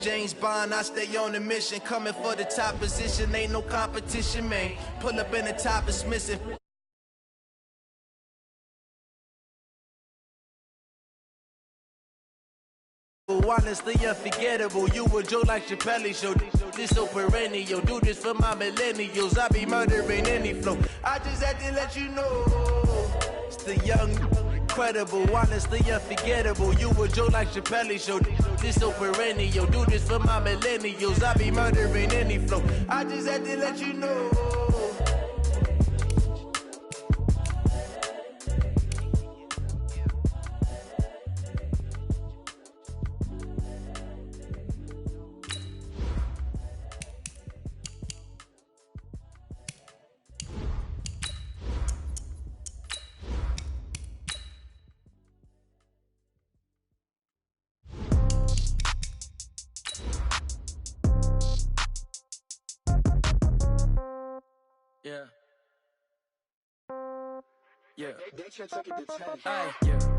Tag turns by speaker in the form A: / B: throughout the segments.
A: James Bond, I stay on a mission, coming for the top position, ain't no competition, man. Pull up in the top, it's missing. Honestly unforgettable, you a joke like Chappelle show. This so perennial, do this for my millennials. I be murdering any flow. I just had to let you know, it's the young, incredible, honestly unforgettable. You a joke like Chappelle show. This so perennial, do this for my millennials. I be murdering any flow. I just had to let you know.
B: Yeah.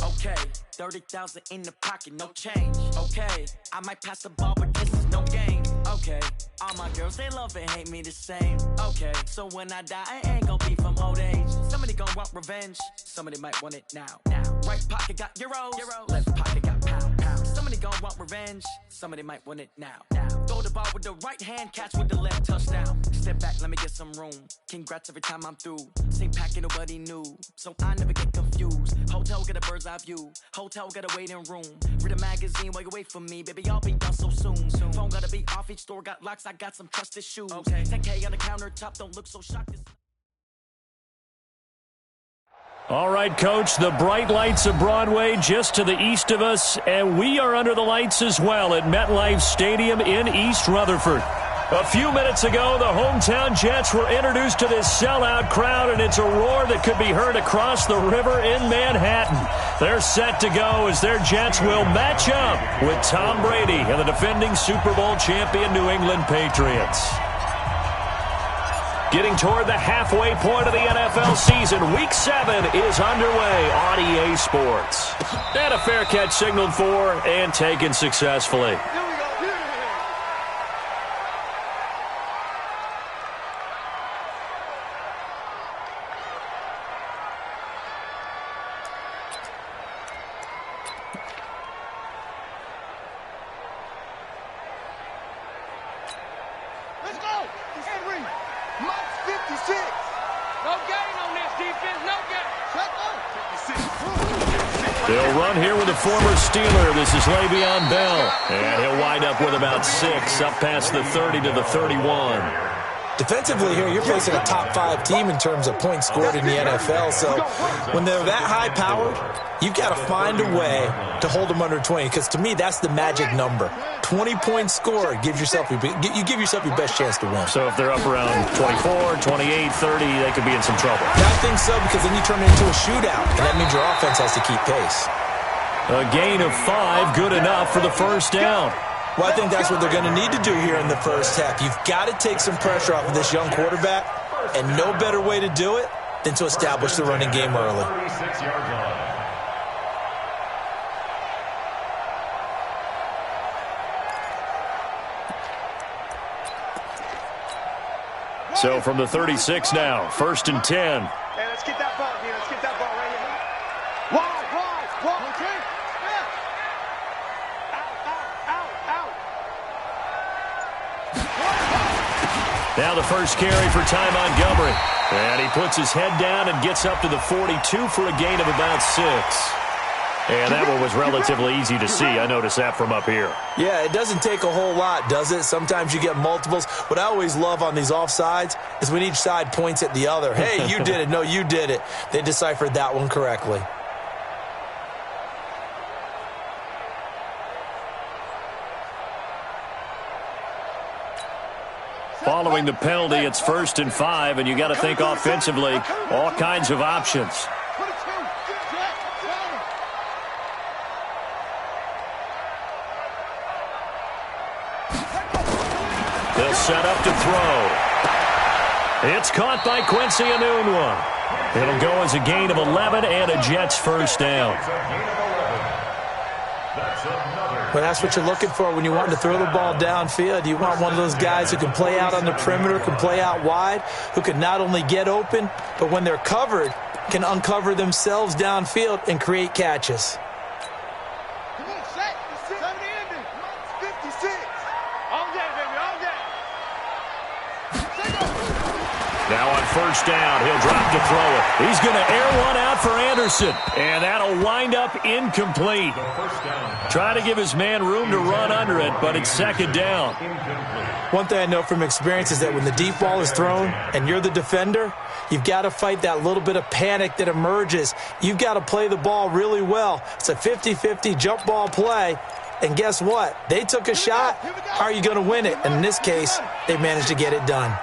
B: Okay. 30,000 in the pocket, no change. Okay. I might pass the ball, but this is no game. Okay. All my girls, they love and hate me the same. Okay. So when I die, I ain't gonna be from old age. Somebody gonna want revenge. Somebody might want it now. Right pocket got euros. Left pocket got pound. Somebody gonna want revenge. Somebody might want it now. Throw the ball with the right hand, catch with the left, touchdown. Step back, let me get some room. Congrats every time I'm through. Same packet, nobody knew, so I never get confused. Hotel got a bird's eye view. Hotel got a waiting room. Read a magazine while you wait for me, baby. I'll be done so soon. Phone gotta be off. Each store got locks. I got some trusted shoes. Okay. 10K on the countertop. Don't look so shocked.
C: All right, Coach, the bright lights of Broadway just to the east of us, and we are under the lights as well at MetLife Stadium in East Rutherford. A few minutes ago, the hometown Jets were introduced to this sellout crowd, and it's a roar that could be heard across the river in Manhattan. They're set to go as their Jets will match up with Tom Brady and the defending Super Bowl champion New England Patriots. Getting toward the halfway point of the NFL season, Week 7 is underway on EA Sports. And a fair catch signaled for and taken successfully. They'll run here with a former Steeler. This is Le'Veon Bell. And he'll wind up with about 6, up past the 30 to the 31.
D: Defensively here, you're facing a top-5 team in terms of points scored in the NFL. So when they're that high-powered, you've got to find a way to hold them under 20. Because to me, that's the magic number. 20 points scored gives yourself you give yourself your best chance to win.
C: So if they're up around 24, 28, 30, they could be in some trouble.
D: I think so, because then you turn it into a shootout, and that means your offense has to keep pace.
C: A gain of 5, good enough for the first down.
D: Well, I think that's what they're going to need to do here in the first half. You've got to take some pressure off of this young quarterback, and no better way to do it than to establish the running game early.
C: So from the 36 now, 1st and 10.
E: Hey, let's get that ball here. Let's get that ball right here. Wide. Okay.
C: Out. Now the first carry for Ty Montgomery. And he puts his head down and gets up to the 42 for a gain of about 6. And that one was relatively easy to see. I noticed that from up here.
D: Yeah, it doesn't take a whole lot, does it? Sometimes you get multiples. What I always love on these offsides is when each side points at the other. Hey, you did it. No, you did it. They deciphered that one correctly.
C: Following the penalty, it's 1st and 5, and you got to think offensively, all kinds of options. They'll set up to throw. It's caught by Quincy Enunwa. It'll go as a gain of 11 and a Jets first down.
D: Well, that's what you're looking for when you want to throw the ball downfield. You want one of those guys who can play out on the perimeter, can play out wide, who can not only get open, but when they're covered, can uncover themselves downfield and create catches.
E: Come on, set. 70 ending. 56. All day, baby, all day.
C: Now on first down, he'll drop to throw it. He's going to air one out for Anderson, and that'll wind up incomplete. Trying to give his man room to run under it, but it's second down.
D: One thing I know from experience is that when the deep ball is thrown and you're the defender, you've got to fight that little bit of panic that emerges. You've got to play the ball really well. It's a 50-50 jump ball play. And guess what? They took a shot. How are you going to win it? And in this case, they managed to get it done.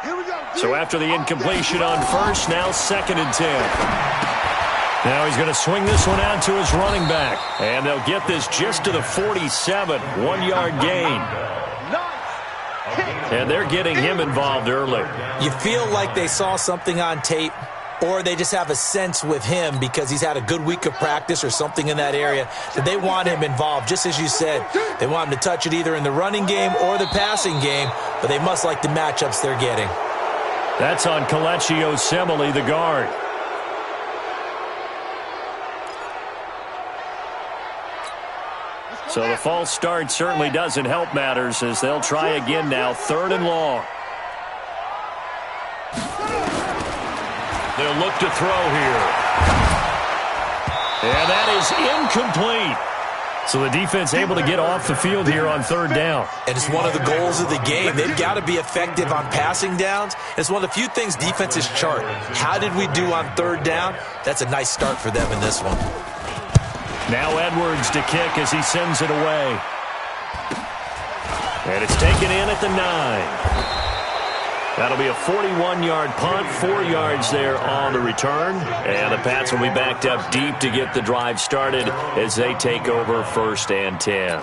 C: So after the incompletion on first, now second and 10. Now he's going to swing this one out to his running back. And they'll get this just to the 47, 1-yard gain. And they're getting him involved early.
D: You feel like they saw something on tape, or they just have a sense with him because he's had a good week of practice or something in that area that they want him involved. Just as you said, they want him to touch it either in the running game or the passing game, but they must like the matchups they're getting.
C: That's on Kelechi Osemele, the guard. So the false start certainly doesn't help matters as they'll try again now, third and long. They'll look to throw here. And that is incomplete. So the defense able to get off the field here on third down.
D: And it's one of the goals of the game. They've got to be effective on passing downs. It's one of the few things defenses chart. How did we do on third down? That's a nice start for them in this one.
C: Now Edwards to kick as he sends it away. And it's taken in at the 9. That'll be a 41-yard punt, 4 yards there on the return. And the Pats will be backed up deep to get the drive started as they take over first and 10.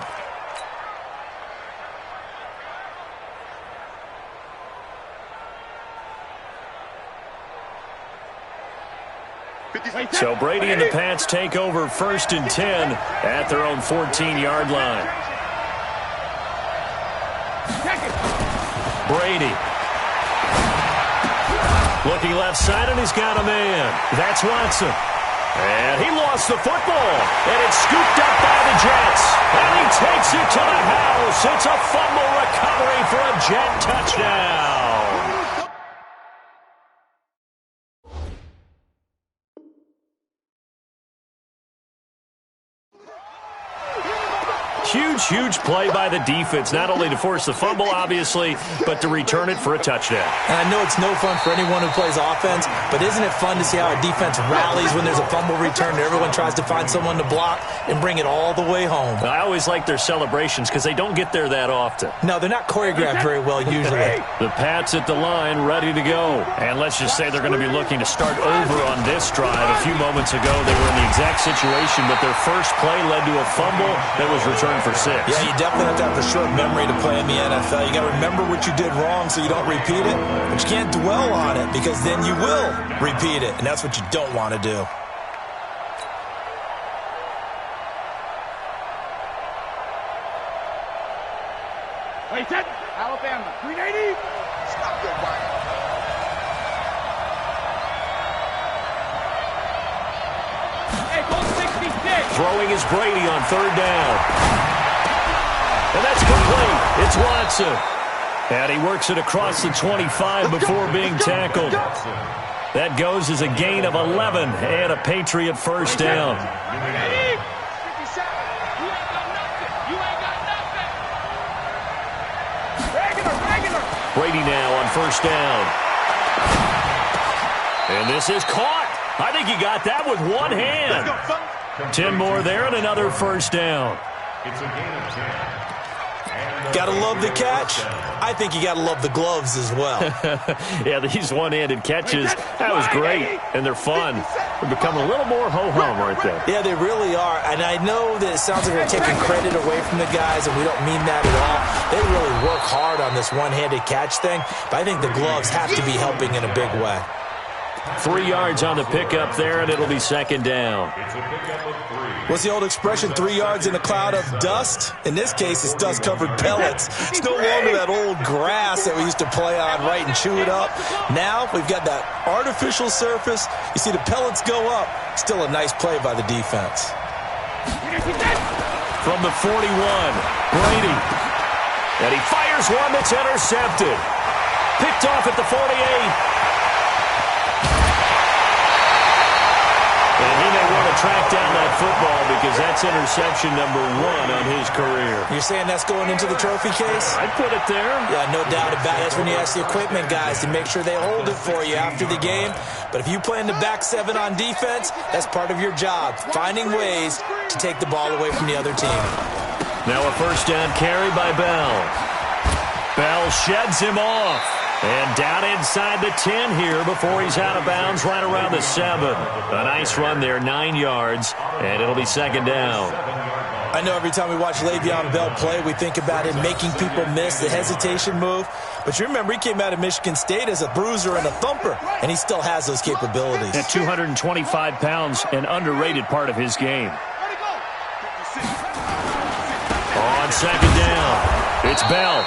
C: So Brady and the Pats take over first and 10 at their own 14-yard line. Brady. Looking left side, and he's got a man. That's Watson. And he lost the football. And it's scooped up by the Jets. And he takes it to the house. It's a fumble recovery for a Jet touchdown. Huge play by the defense, not only to force the fumble, obviously, but to return it for a touchdown.
D: And I know it's no fun for anyone who plays offense, but isn't it fun to see how a defense rallies when there's a fumble return and everyone tries to find someone to block and bring it all the way home?
C: I always like their celebrations because they don't get there that often.
D: No, they're not choreographed very well usually.
C: The Pats at the line ready to go. And let's just say they're going to be looking to start over on this drive. A few moments ago, they were in the exact situation, but their first play led to a fumble that was returned for 6.
D: Yeah, you definitely have to have a short memory to play in the NFL. You got to remember what you did wrong so you don't repeat it, but you can't dwell on it because then you will repeat it, and that's what you don't want to do.
E: Wait, set. Alabama. 380. Stop your body. Hey, go 66.
C: Throwing is Brady on third down. And that's complete. It's Watson. And he works it across the 25 before being tackled. That goes as a gain of 11 and a Patriot first down. Brady now on first down. And this is caught. I think he got that with one hand. 10 more there and another first down.
A: It's a gain of 10.
D: Gotta love the catch. I think you gotta love the gloves as well.
C: Yeah, these one-handed catches, that was great, and they're fun. They're becoming a little more ho-hum, aren't they?
D: Yeah, they really are, and I know that it sounds like they're taking credit away from the guys, and we don't mean that at all. They really work hard on this one-handed catch thing, but I think the gloves have to be helping in a big way.
C: 3 yards on the pickup there, and it'll be second down.
D: What's the old expression, 3 yards in a cloud of dust? In this case, it's dust-covered pellets. It's no longer that old grass that we used to play on, right, and chew it up. Now we've got that artificial surface. You see the pellets go up. Still a nice play by the defense.
C: From the 41, Brady. And he fires one that's intercepted. Picked off at the 48. And he may want to track down that football because that's interception number 1 on his career.
D: You're saying that's going into the trophy case?
C: I'd put it there.
D: Yeah, no doubt about it. That's when you ask the equipment guys to make sure they hold it for you after the game. But if you play in the back 7 on defense, that's part of your job, finding ways to take the ball away from the other team.
C: Now a first down carry by Bell. Bell sheds him off. And down inside the 10 here before he's out of bounds right around the 7. A nice run there, 9 yards, and it'll be second down.
D: I know every time we watch Le'Veon Bell play, we think about him making people miss, the hesitation move. But you remember he came out of Michigan State as a bruiser and a thumper, and he still has those capabilities.
C: At 225 pounds, an underrated part of his game. On second down, it's Bell.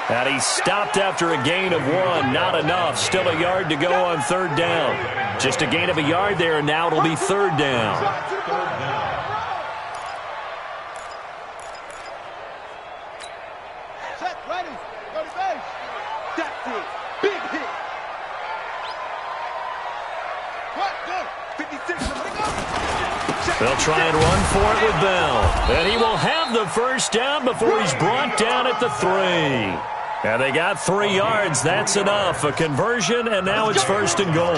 C: And he stopped after a gain of 1. Not enough. Still a yard to go on third down. Just a gain of a yard there, and now it'll be third down.
E: Set, ready, go to base. That's it. Big hit. What? Go. 56.
C: They'll try and run for it with Bell. And he will have the first down before he's brought down at the 3. And they got 3 yards. That's enough. A conversion, and now it's first and goal.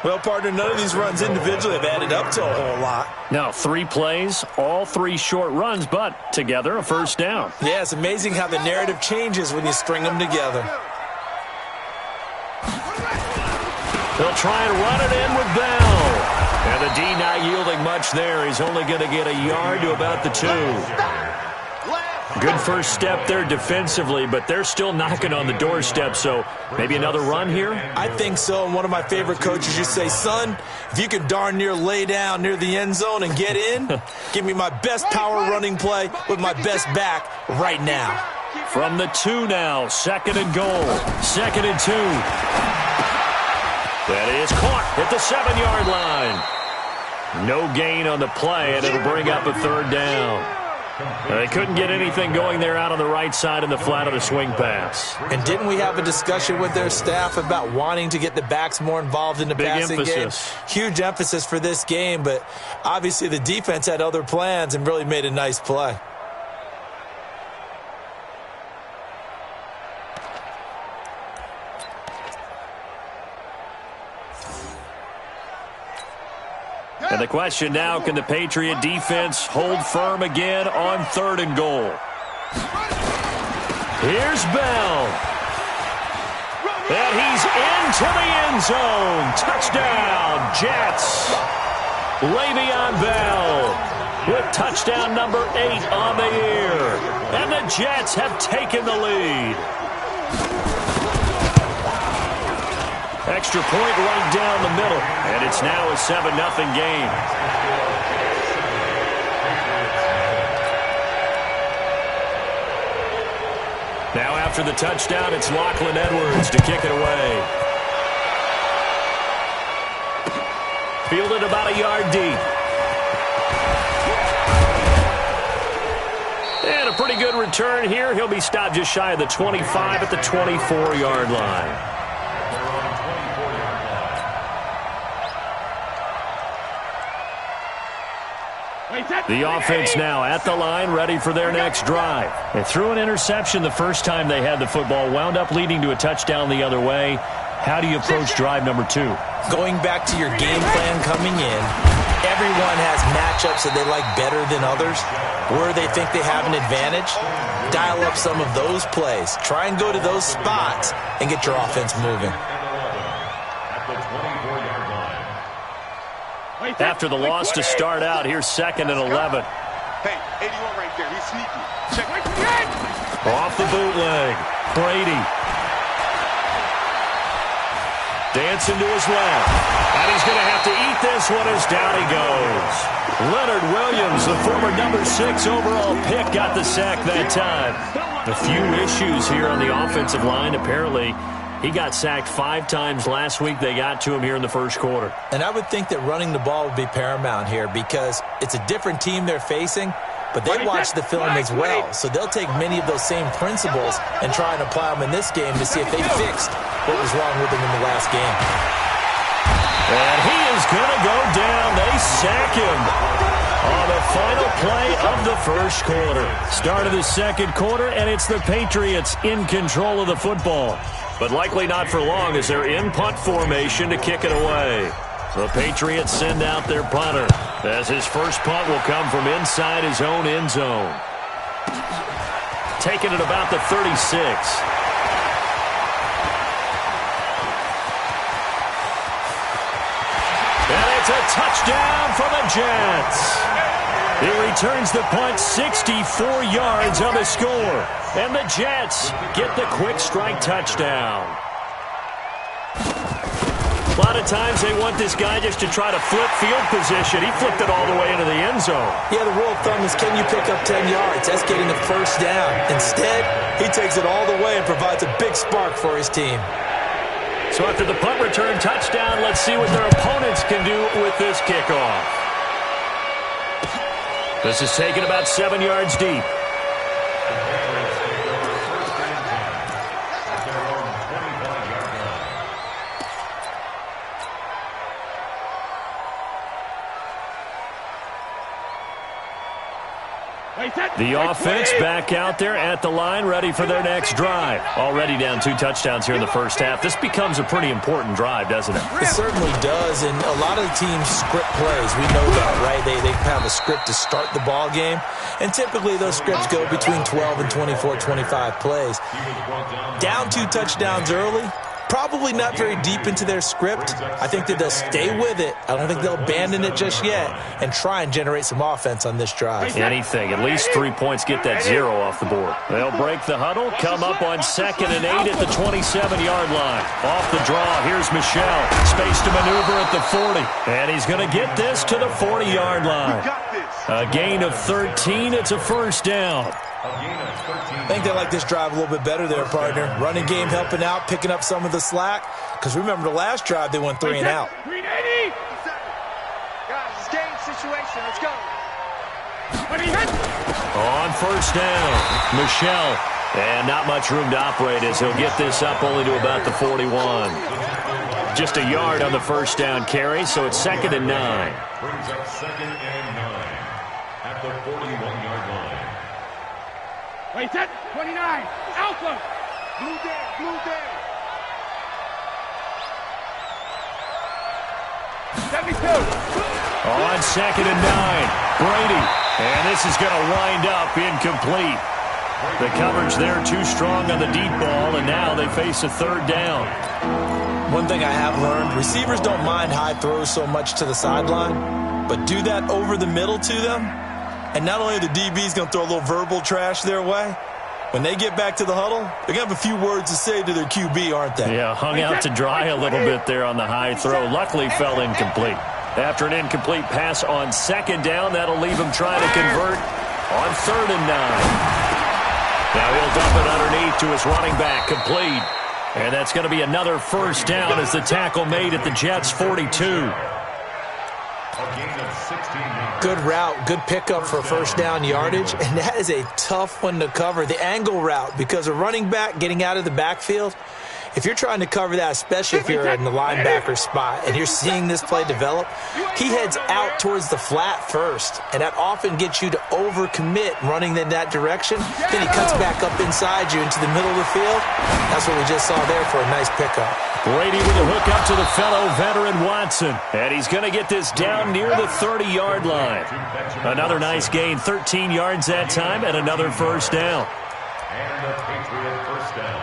D: Well, partner, none of these runs individually have added up to a whole lot.
C: Now, 3 plays, all 3 short runs, but together a first down.
D: Yeah, it's amazing how the narrative changes when you string them together.
C: They'll try and run it in with Bell. And the D not yielding much there. He's only going to get a yard to about the 2. Good first step there defensively, but they're still knocking on the doorstep, so maybe another run here?
D: I think so, and one of my favorite coaches used to say, son, if you can darn near lay down near the end zone and get in, give me my best power running play with my best back right now.
C: From the 2 now, second and goal, second and 2. That is caught at the 7-yard line. No gain on the play, and it'll bring up a third down. They couldn't get anything going there out on the right side in the flat of the swing pass.
D: And didn't we have a discussion with their staff about wanting to get the backs more involved in the passing game? Huge emphasis for this game, but obviously the defense had other plans and really made a nice play.
C: And the question now, can the Patriot defense hold firm again on third and goal? Here's Bell. And he's into the end zone. Touchdown, Jets. Le'Veon Bell with touchdown number 8 on the year. And the Jets have taken the lead. Extra point right down the middle, and it's now a 7-0 game. Now after the touchdown, it's Lachlan Edwards to kick it away. Fielded about a yard deep. And a pretty good return here. He'll be stopped just shy of the 25 at the 24-yard line. The offense now at the line, ready for their next drive. They threw an interception the first time they had the football, wound up leading to a touchdown the other way. How do you approach drive number 2?
D: Going back to your game plan coming in, everyone has matchups that they like better than others. Where they think they have an advantage, dial up some of those plays. Try and go to those spots and get your offense moving.
C: After the loss to start out, here's second and 11.
E: Hey, 81 right there. He's sneaky. Check.
C: Off the bootleg. Brady. Dancing to his left. And he's going to have to eat this one as down he goes. Leonard Williams, the former number 6 overall pick, got the sack that time. A few issues here on the offensive line. Apparently, he got sacked 5 times last week. They got to him here in the first quarter.
D: And I would think that running the ball would be paramount here because it's a different team they're facing, but they watch the film as well. So they'll take many of those same principles and try and apply them in this game to see if they fixed what was wrong with them in the last game.
C: And he is going to go down. They sack him on the final play of the first quarter. Start of the second quarter, and it's the Patriots in control of the football. But likely not for long as they're in punt formation to kick it away. The Patriots send out their punter as his first punt will come from inside his own end zone. Taking it about the 36. And it's a touchdown for the Jets. He returns the punt 64 yards on the score. And the Jets get the quick strike touchdown. A lot of times they want this guy just to try to flip field position. He flipped it all the way into the end zone.
D: Yeah, the rule of thumb is can you pick up 10 yards? That's getting a first down. Instead, he takes it all the way and provides a big spark for his team.
C: So after the punt return touchdown, let's see what their opponents can do with this kickoff. This is taken about 7 yards deep. The offense back out there at the line, ready for their next drive. Already down 2 touchdowns here in the first half. This becomes a pretty important drive, doesn't it?
D: It certainly does, and a lot of the teams script plays. We know that, right? They have a script to start the ball game, and typically those scripts go between 12 and 24, 25 plays. Down 2 touchdowns early, probably not very deep into their script. I think that they'll stay with it. I don't think they'll abandon it just yet and try and generate some offense on this drive.
C: Anything. At least 3 points, get that 0 off the board. They'll break the huddle, come up on 2nd and 8 at the 27-yard line. Off the draw, here's Michel. Space to maneuver at the 40. And he's going to get this to the 40-yard line. A gain of 13. It's a first down.
D: I think they like this drive a little bit better there, partner. Running game helping out, picking up some of the slack. Because remember the last drive, they went 3 and out.
E: 380. Guys, it's game situation. Let's go.
C: On first down, Michel. And not much room to operate as he'll get this up only to about the 41. Just a yard on the first down carry, so it's 2nd and 9.
F: Brings up 2nd and 9 at the 41-yard line.
E: Wait, set. 29. Alpha. Blue day. Blue day. 72.
C: On 2nd and 9, Brady. And this is going to wind up incomplete. The coverage there too strong on the deep ball, and now they face a 3rd down.
D: One thing I have learned, receivers don't mind high throws so much to the sideline, but do that over the middle to them, and not only are the DBs going to throw a little verbal trash their way, when they get back to the huddle, they're going to have a few words to say to their QB, aren't they?
C: Yeah, hung out to dry a little bit there on the high throw. Luckily fell incomplete. After an incomplete pass on 2nd down, that'll leave him trying to convert on 3rd and 9. Now he'll dump it underneath to his running back, complete. And that's going to be another first down as the tackle made at the Jets' 42.
D: Good route, good pickup for first down yardage, and that is a tough one to cover. The angle route, because a running back getting out of the backfield, if you're trying to cover that, especially if you're in the linebacker spot and you're seeing this play develop, he heads out towards the flat first, and that often gets you to overcommit running in that direction. Then he cuts back up inside you into the middle of the field. That's what we just saw there for a nice pickup.
C: Brady with a hook up to the fellow veteran Watson. And he's going to get this down near the 30-yard line. Another nice gain, 13 yards that time, and another first down.
F: And a Patriot first down.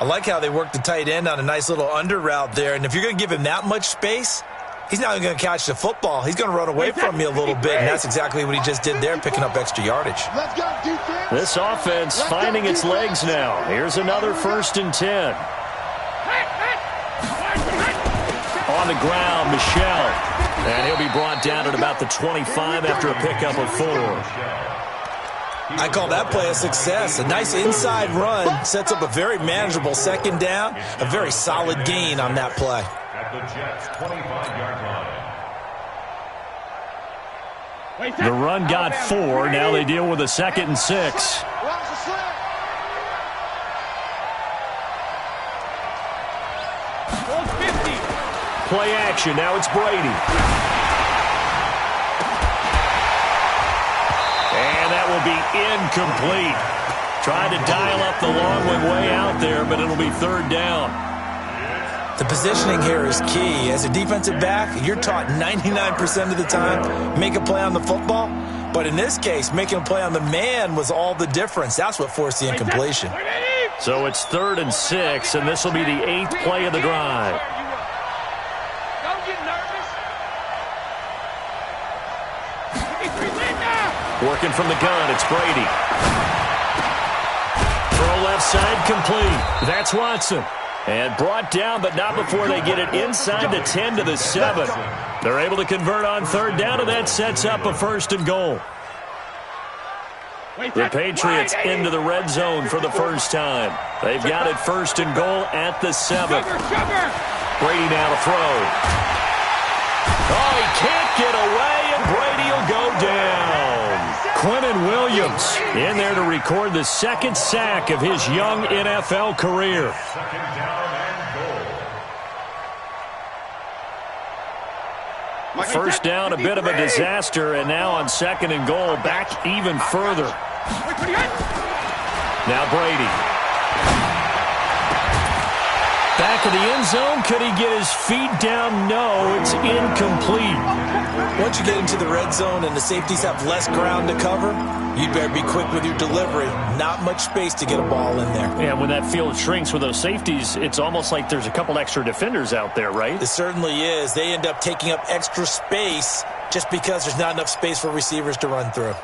D: I like how they work the tight end on a nice little under route there. And if you're going to give him that much space, he's not even going to catch the football. He's going to run away from you a little bit, and that's exactly what he just did there, picking up extra yardage.
E: Let's go, defense.
C: This offense finding its legs now. Here's another 1st and 10. the ground, Michel. And he'll be brought down at about the 25 after a pickup of 4.
D: I call that play a success. A nice inside run sets up a very manageable second down. A very solid gain on that play.
F: At the Jets' 25-yard line.
C: The run got 4. Now they deal with a 2nd and 6. Play action. Now it's Brady. And that will be incomplete. Tried to dial up the long way out there, but it'll be 3rd down.
D: The positioning here is key. As a defensive back, you're taught 99% of the time, make a play on the football. But in this case, making a play on the man was all the difference. That's what forced the incompletion.
C: So it's 3rd and 6, and this will be the 8th play of the drive. Working from the gun, it's Brady. Throw left side, complete. That's Watson. And brought down, but not before they get it inside the 10 to the 7. They're able to convert on 3rd down, and that sets up a 1st and goal. The Patriots into the red zone for the first time. They've got it 1st and goal at the 7. Brady now to throw. Oh, he can't get away, and Brady will go down. Quentin Williams in there to record the 2nd sack of his young NFL career.
F: 2nd down and goal.
C: 1st down, a bit of a disaster, and now on 2nd and goal, back even further. Now Brady. Back of the end zone. Could he get his feet down? No, it's incomplete.
D: Once you get into the red zone and the safeties have less ground to cover, you'd better be quick with your delivery. Not much space to get a ball in there.
C: Yeah, when that field shrinks with those safeties, it's almost like there's a couple extra defenders out there, right?
D: It certainly is. They end up taking up extra space just because there's not enough space for receivers to run through.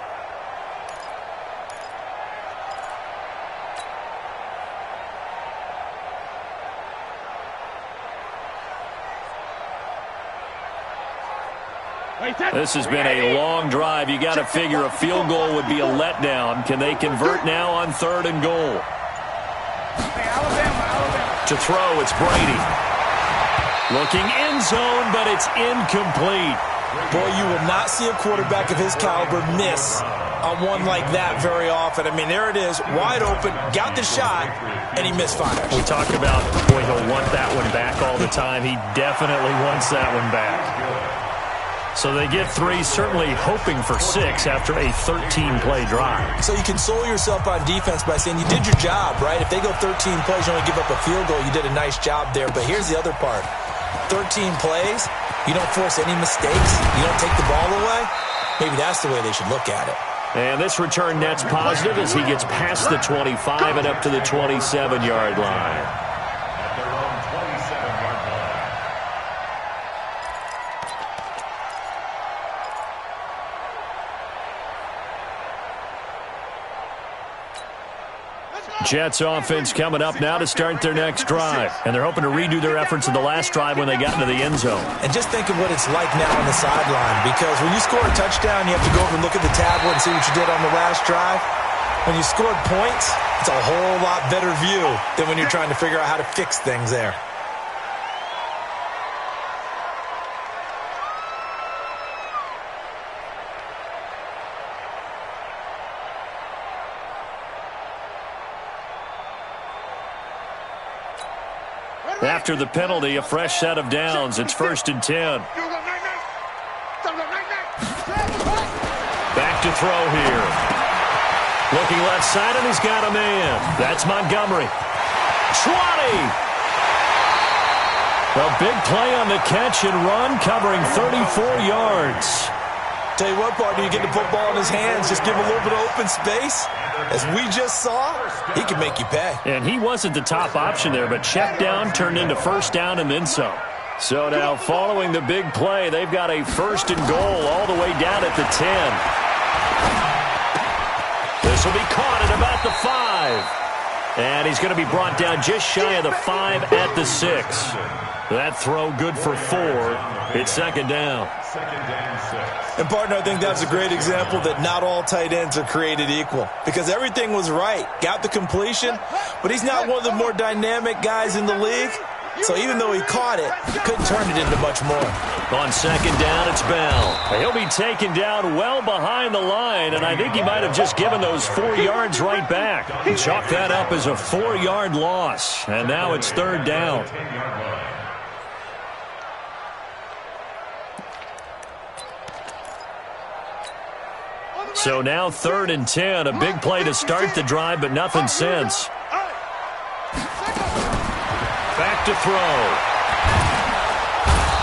C: This has been a long drive. You got to figure a field goal would be a letdown. Can they convert now on 3rd and goal? To throw, it's Brady. Looking end zone, but it's incomplete.
D: Boy, you will not see a quarterback of his caliber miss on one like that very often. I mean, there it is, wide open, got the shot, and he misfires.
C: We talk about, boy, he'll want that one back all the time. He definitely wants that one back. So they get 3, certainly hoping for 6 after a 13-play drive.
D: So you console yourself on defense by saying you did your job, right? If they go 13 plays, you only give up a field goal, you did a nice job there. But here's the other part. 13 plays, you don't force any mistakes, you don't take the ball away. Maybe that's the way they should look at it.
C: And this return net's positive as he gets past the 25 and up to the 27-yard line.
F: At their own 27-yard line.
C: Jets offense coming up now to start their next drive. And they're hoping to redo their efforts in the last drive when they got into the end zone.
D: And just think of what it's like now on the sideline, because when you score a touchdown, you have to go over and look at the tablet and see what you did on the last drive. When you scored points, it's a whole lot better view than when you're trying to figure out how to fix things there.
C: After the penalty, a fresh set of downs. It's 1st and 10. Back to throw here. Looking left side, and he's got a man. That's Montgomery. 20! A big play on the catch and run, covering 34 yards.
D: Tell you what, partner, you get the football in his hands, just give him a little bit of open space. As we just saw, he can make you pay.
C: And he wasn't the top option there, but check down turned into 1st down and then some. So now following the big play, they've got a 1st and goal all the way down at the 10. This will be caught at about the 5. And he's going to be brought down just shy of the 5 at the 6. That throw good for 4. It's second down.
F: Second and 6.
D: And, partner, I think that's a great example that not all tight ends are created equal because everything was right. Got the completion, but he's not one of the more dynamic guys in the league. So even though he caught it, he couldn't turn it into much more.
C: On second down, it's Bell. He'll be taken down well behind the line, and I think he might have just given those 4 yards right back. Chalk that up as a 4-yard loss, and now it's third down. So now 3rd and 10, a big play to start the drive, but nothing since. Back to throw.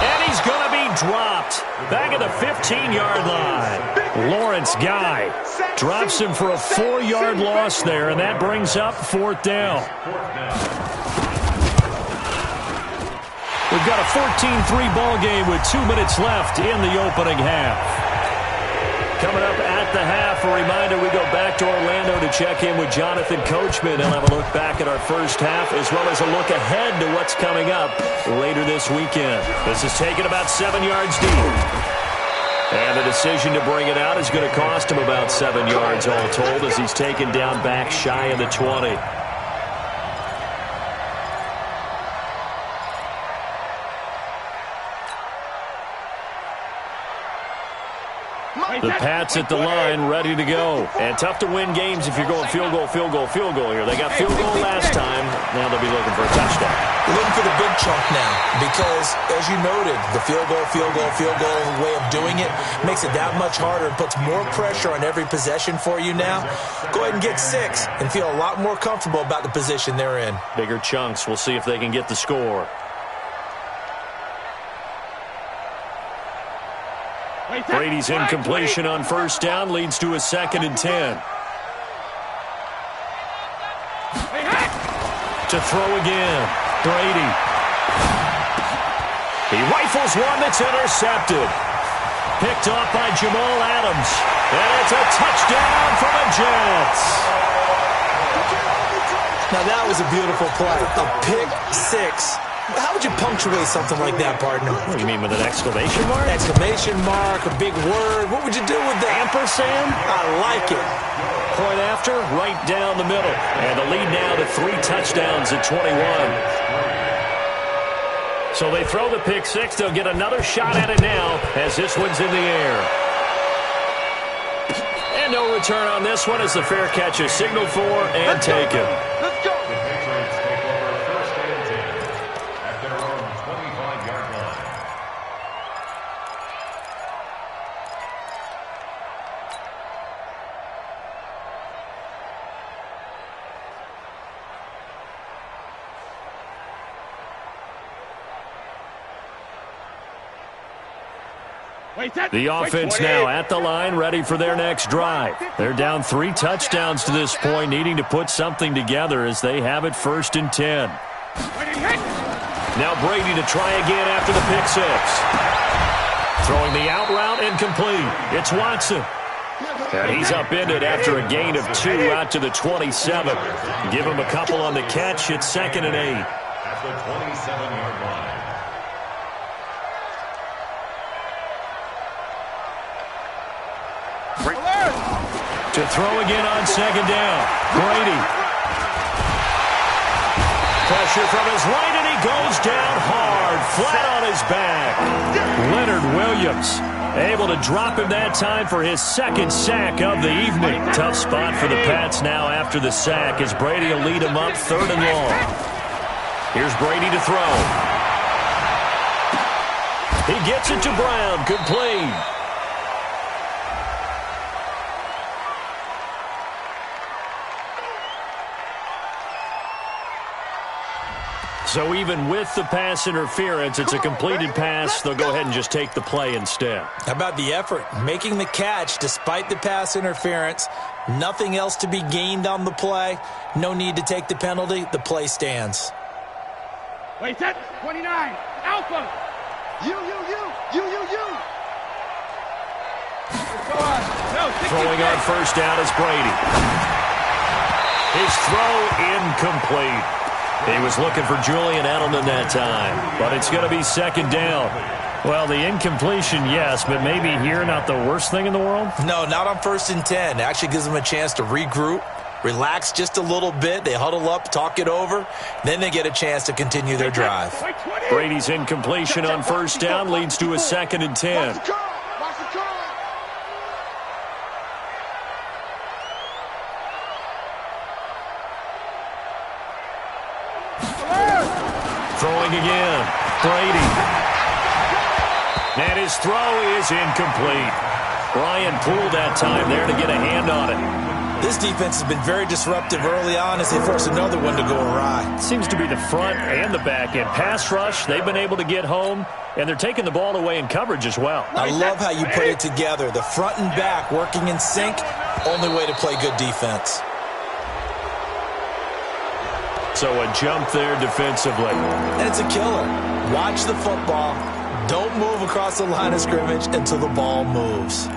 C: And he's going to be dropped. Back at the 15-yard line. Lawrence Guy drops him for a 4-yard loss there, and that brings up 4th down. We've got a 14-3 ball game with 2 minutes left in the opening half. Coming up at the half, a reminder, we go back to Orlando to check in with Jonathan Coachman. He'll have a look back at our first half as well as a look ahead to what's coming up later this weekend. This is taken about 7 yards deep. And the decision to bring it out is going to cost him about 7 yards all told as he's taken down back shy of the 20. The Pats at the line, ready to go. And tough to win games if you're going field goal here. They got field goal last time. Now they'll be looking for a touchdown.
D: They're looking for the big chunk now because, as you noted, the field goal way of doing it makes it that much harder and puts more pressure on every possession for you now. Go ahead and get 6 and feel a lot more comfortable about the position they're in.
C: Bigger chunks. We'll see if they can get the score. Brady's incompletion on first down leads to a 2nd and 10. To throw again. Brady. He rifles one that's intercepted. Picked off by Jamal Adams. And it's a touchdown for the Jets.
D: Now that was a beautiful play. A pick 6. How would you punctuate something like that, partner?
C: What do you mean, with an exclamation mark?
D: Exclamation mark, a big word. What would you do with that?
C: Ampersand?
D: I like it.
C: Point after, right down the middle. And the lead now to 3 touchdowns at 21. So they throw the pick 6. They'll get another shot at it now as this one's in the air. And no return on this one as the fair catch is signaled for and taken.
E: Let's go.
C: The offense now at the line, ready for their next drive. They're down 3 touchdowns to this point, needing to put something together as they have it 1st and 10. Now Brady to try again after the pick 6. Throwing the out route incomplete. It's Watson. And he's upended after a gain of 2 out to the 27. Give him a couple on the catch. It's 2nd and 8.
F: At the 27-yard line.
C: To throw again on 2nd down. Brady. Pressure from his right, and he goes down hard, flat on his back. Leonard Williams able to drop him that time for his 2nd sack of the evening. Tough spot for the Pats now after the sack as Brady will lead him up 3rd and long. Here's Brady to throw. He gets it to Brown, complete. So even with the pass interference, it's a completed pass. They'll go ahead and just take the play instead.
D: How about the effort? Making the catch despite the pass interference. Nothing else to be gained on the play. No need to take the penalty. The play stands.
E: Wait, set 29. Alpha. You. Go on. No,
C: throwing on first down is Brady. His throw incomplete. He was looking for Julian Edelman that time, but it's going to be second down. Well, the incompletion, yes, but maybe here not the worst thing in the world?
D: No, not on 1st and 10. It actually gives them a chance to regroup, relax just a little bit. They huddle up, talk it over. Then they get a chance to continue their drive.
C: Brady's incompletion on 1st down leads to a 2nd and 10. Throwing again. Brady. And his throw is incomplete. Ryan Poole that time there to get a hand on it.
D: This defense has been very disruptive early on as they force another one to go awry.
C: Seems to be the front and the back end. Pass rush, they've been able to get home, and they're taking the ball away in coverage as well.
D: I love how you put it together. The front and back working in sync, only way to play good defense.
C: So a jump there defensively.
D: And it's a killer. Watch the football. Don't move across the line of scrimmage until the ball moves.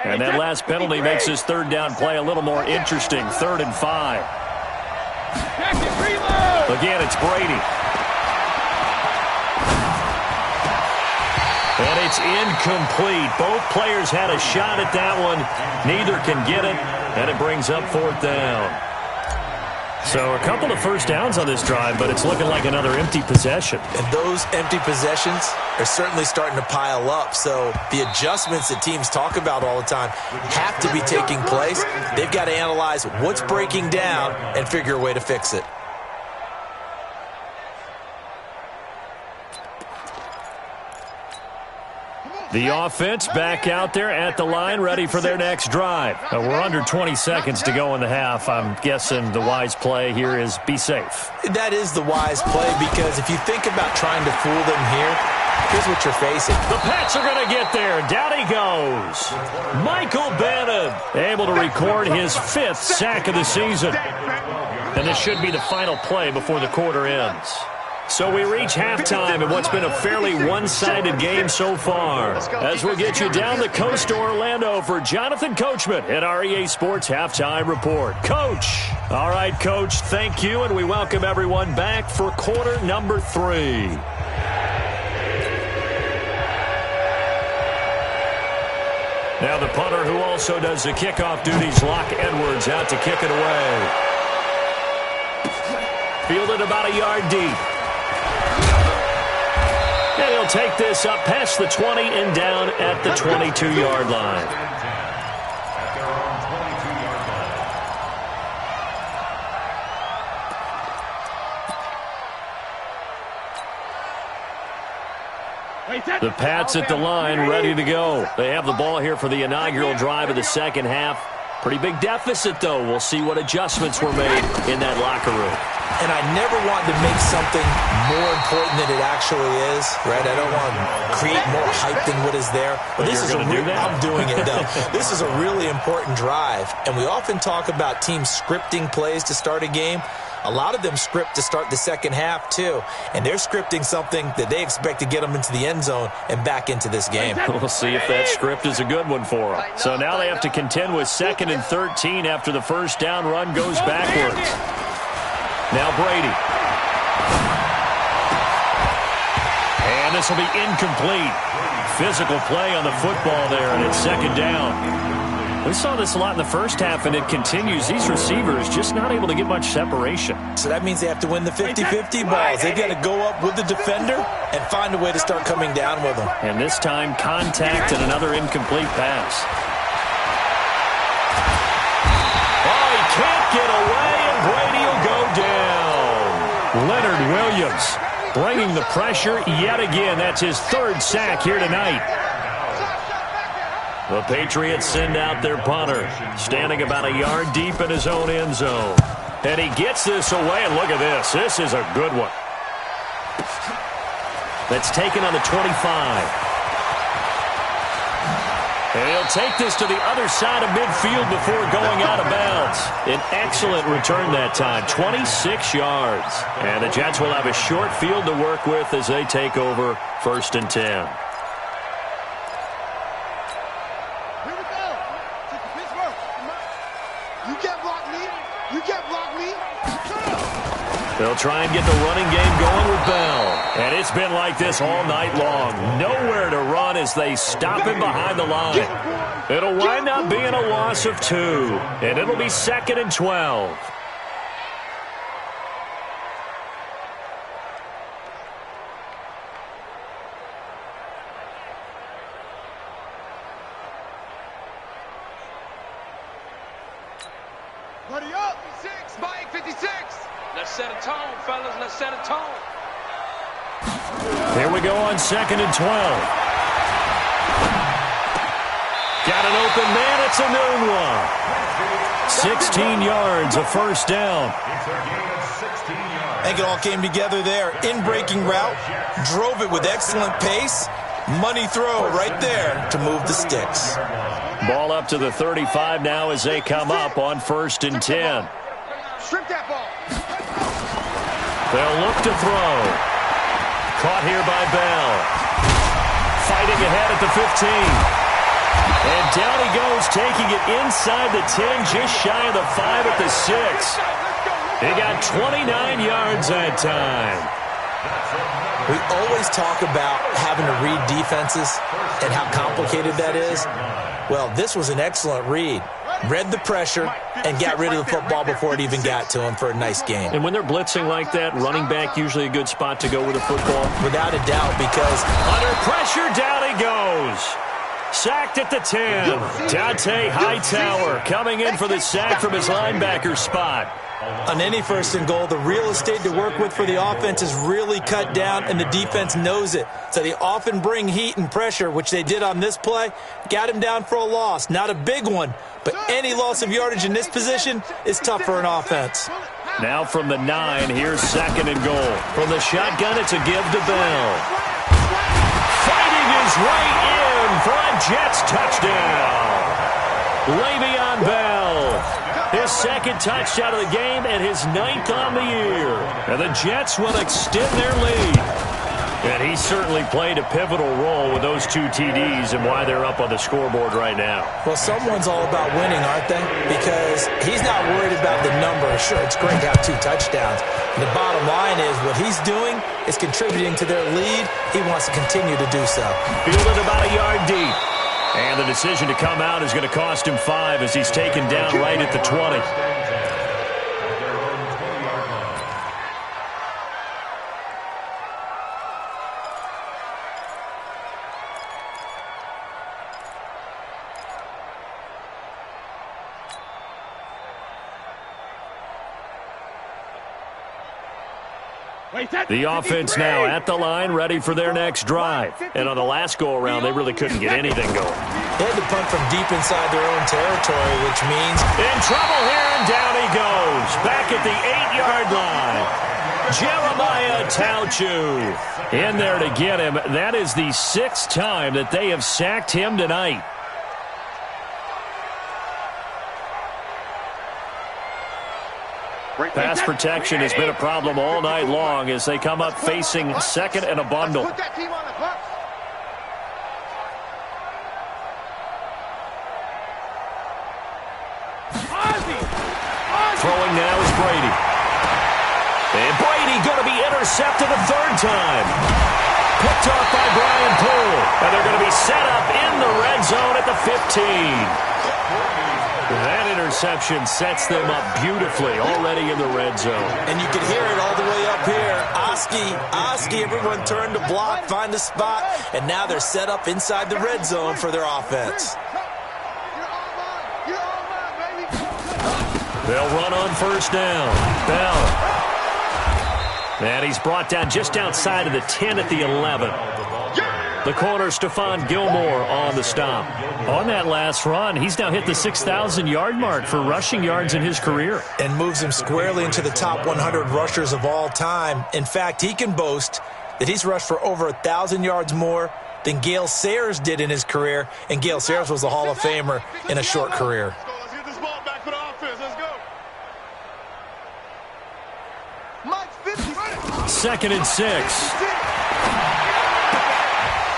C: And that last penalty makes this 3rd down play a little more interesting. 3rd and 5. Again, it's Brady. And it's incomplete. Both players had a shot at that one. Neither can get it, and it brings up 4th down. So a couple of first downs on this drive, but it's looking like another empty possession.
D: And those empty possessions are certainly starting to pile up. So the adjustments that teams talk about all the time have to be taking place. They've got to analyze what's breaking down and figure a way to fix it.
C: The offense back out there at the line, ready for their next drive. We're under 20 seconds to go in the half. I'm guessing the wise play here is be safe.
D: That is the wise play, because if you think about trying to fool them here, here's what you're facing.
C: The Pats are going to get there. Down he goes. Michael Bannon able to record his 5th sack of the season. And this should be the final play before the quarter ends. So we reach halftime in what's been a fairly one-sided game so far. As we'll get you down the coast to Orlando for Jonathan Coachman at our EA Sports Halftime Report. Coach. All right, Coach, thank you, and we welcome everyone back for quarter number 3. Now the punter who also does the kickoff duties, Locke Edwards, out to kick it away. Fielded about a yard deep. And he'll take this up past the 20 and down at the 22-yard line. The Pats at the line, ready to go. They have the ball here for the inaugural drive of the second half. Pretty big deficit, though. We'll see what adjustments were made in that locker room.
D: And I never want to make something more important than it actually is, right? I don't want to create more hype than what is there. But this is I'm doing it, though. This is a really important drive. And we often talk about teams scripting plays to start a game. A lot of them script to start the second half, too. And they're scripting something that they expect to get them into the end zone and back into this game.
C: We'll see if that script is a good one for them. So now they have to contend with 2nd and 13 after the first down run goes backwards. Now Brady. And this will be incomplete. Physical play on the football there, and it's 2nd down. We saw this a lot in the first half, and it continues. These receivers just not able to get much separation.
D: So that means they have to win the 50-50 balls. They've got to go up with the defender and find a way to start coming down with them.
C: And this time, contact and another incomplete pass. Oh, he can't get away, and Brady will go down. Leonard Williams bringing the pressure yet again. That's his 3rd sack here tonight. The Patriots send out their punter, standing about a yard deep in his own end zone. And he gets this away, and look at this. This is a good one. That's taken on the 25. And he'll take this to the other side of midfield before going out of bounds. An excellent return that time, 26 yards. And the Jets will have a short field to work with as they take over 1st and 10.
E: You can't block me. You can't block me.
C: They'll try and get the running game going with Bell. And it's been like this all night long. Nowhere to run as they stop him behind the line. It'll wind up being a loss of 2. And it'll be 2nd and 12.
E: Buddy up. 56. Mike 56.
G: Let's set a tone, fellas. Let's set a tone.
C: Here we go on 2nd and 12. Got an open man. It's a noon one. 16 yards, a first down.
D: I think it all came together there. In-breaking route, drove it with excellent pace. Money throw right there to move the sticks.
C: Ball up to the 35 now as they come up on 1st and 10.
E: Strip that ball.
C: They'll look to throw. Caught here by Bell. Fighting ahead at the 15. And down he goes, taking it inside the 10, just shy of the 5 at the 6. He got 29 yards that time.
D: We always talk about having to read defenses and how complicated that is. Well, this was an excellent read. Read the pressure and got rid of the football before it even got to him for a nice game.
C: And when they're blitzing like that, running back usually a good spot to go with a football.
D: Without a doubt, because
C: under pressure, down he goes. Sacked at the 10. Dante Hightower coming in for the sack from his linebacker spot.
D: On any 1st and goal, the real estate to work with for the offense is really cut down, and the defense knows it. So they often bring heat and pressure, which they did on this play. Got him down for a loss. Not a big one, but any loss of yardage in this position is tough for an offense.
C: Now from the 9, here's 2nd and goal. From the shotgun, it's a give to Bell. Fighting his way in for a Jets touchdown. Le'Veon Bell. His 2nd touchdown of the game and his 9th on the year. And the Jets will extend their lead. And he certainly played a pivotal role with those 2 TDs and why they're up on the scoreboard right now.
D: Well, someone's all about winning, aren't they? Because he's not worried about the number. Sure, it's great to have 2 touchdowns. The bottom line is what he's doing is contributing to their lead. He wants to continue to do so.
C: Fielded about a yard deep. And the decision to come out is going to cost him 5 as he's taken down right at the 20. The offense now at the line, ready for their next drive. And on the last go-around, they really couldn't get anything going.
D: They had to punt from deep inside their own territory, which means
C: in trouble here, and down he goes. Back at the 8-yard line. Jeremiah Tauchu in there to get him. That is the 6th time that they have sacked him tonight. Pass protection has been a problem all night long as they come up facing 2nd and a bundle.
E: Put that team on the bus.
C: Throwing now is Brady. And Brady going to be intercepted a 3rd time. Picked off by Brian Poole. And they're going to be set up in the red zone at the 15. That interception sets them up beautifully already in the red zone.
D: And you can hear it all the way up here. Oski, everyone turned to block, find a spot, and now they're set up inside the red zone for their offense.
C: They'll run on 1st down. Bell. And he's brought down just outside of the 10 at the 11. The corner, Stephon Gilmore, on the stop. On that last run, he's now hit the 6,000-yard mark for rushing yards in his career.
D: And moves him squarely into the top 100 rushers of all time. In fact, he can boast that he's rushed for over 1,000 yards more than Gale Sayers did in his career. And Gale Sayers was a Hall of Famer in a short career.
E: Let's get this ball back for the offense. Let's go. Mike 50.
C: 2nd and 6.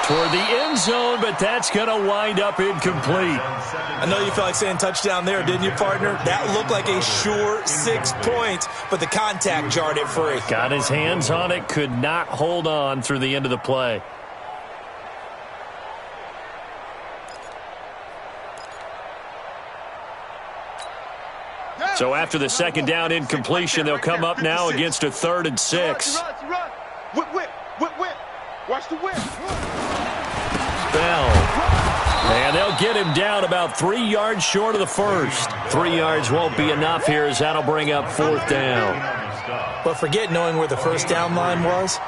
C: 12 for the end zone, but that's going to wind up incomplete.
D: I know you felt like saying touchdown there, didn't you, partner? That looked like a sure 6 points, but the contact jarred it free.
C: Got his hands on it, could not hold on through the end of the play. So after the second down incompletion, they'll come up now against a 3rd and 6.
E: Whip. Watch the whip.
C: Bell. And they'll get him down about 3 yards short of the first. 3 yards won't be enough here as that'll bring up 4th down.
D: But forget knowing where the first down line was.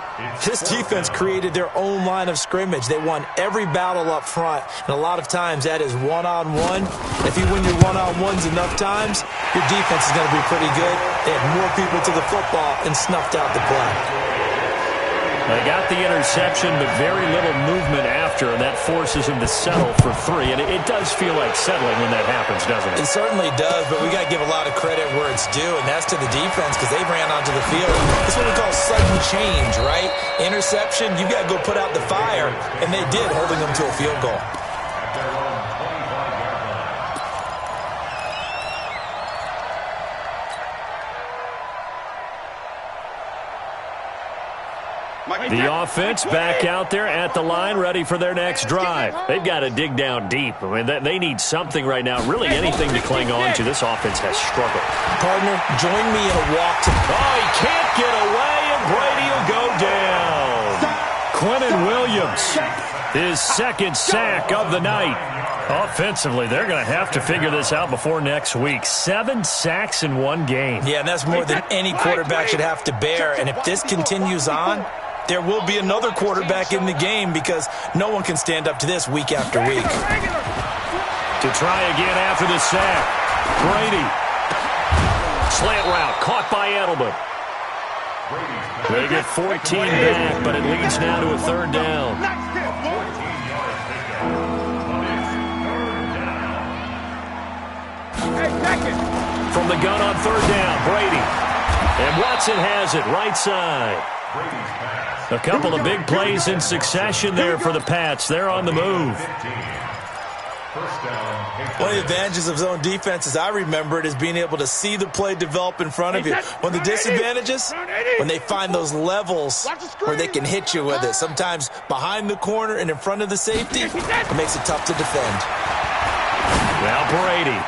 D: This defense created their own line of scrimmage. They won every battle up front, and a lot of times that is one-on-one. If you win your one-on-ones enough times, your defense is going to be pretty good. They had more people to the football and snuffed out the play.
C: They got the interception, but very little movement after, and that forces him to settle for 3. And it does feel like settling when that happens, doesn't it?
D: It certainly does, but we got to give a lot of credit where it's due, and that's to the defense because they ran onto the field. That's what we call sudden change, right? Interception, you got to go put out the fire, and they did, holding them to a field goal.
C: The offense back out there at the line, ready for their next drive. They've got to dig down deep. I mean, they need something right now, really anything to cling on to. This offense has struggled.
D: Partner, join me in a walk to...
C: Oh, he can't get away, and Brady will go down. Quentin Williams, his 2nd sack of the night. Offensively, they're going to have to figure this out before next week. 7 sacks in 1 game.
D: Yeah, and that's more than any quarterback should have to bear. And if this continues on, there will be another quarterback in the game because no one can stand up to this week after week.
C: To try again after the sack. Brady. Slant route caught by Edelman. They get 14 back, but it leads now to a 3rd down. From the gun on 3rd down, Brady. And Watson has it right side. A couple of big plays in succession there for the Pats. They're on the move.
D: One of the advantages of zone defense, as I remember it, is being able to see the play develop in front of you. One of the disadvantages, when they find those levels where they can hit you with it. Sometimes behind the corner and in front of the safety, it makes it tough to defend.
C: Now Brady.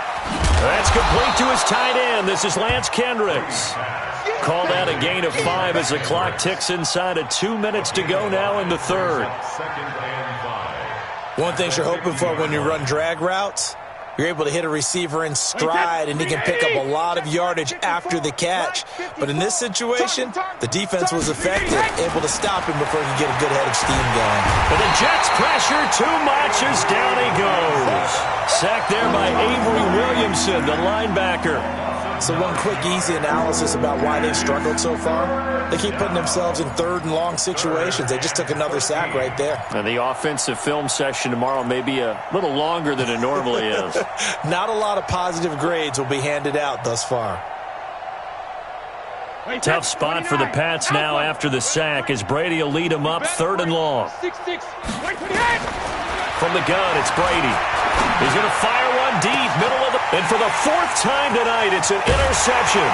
C: That's complete to his tight end. This is Lance Kendricks. Called out a gain of 5 as the clock ticks inside of 2 minutes to go now in the 3rd.
D: One thing you're hoping for when you run drag routes, you're able to hit a receiver in stride, and he can pick up a lot of yardage after the catch. But in this situation, the defense was effective, able to stop him before he could get a good head of steam going.
C: But the Jets pressure too much as down he goes. Sacked there by Avery Williamson, the linebacker.
D: So one quick, easy analysis about why they've struggled so far. They keep putting themselves in 3rd and long situations. They just took another sack right there.
C: And the offensive film session tomorrow may be a little longer than it normally is.
D: Not a lot of positive grades will be handed out thus far.
C: Tough spot for the Pats now after the sack as Brady will lead them up 3rd and long. From the gun, it's Brady. He's going to fire one deep, middle of the... And for the 4th time tonight, it's an interception.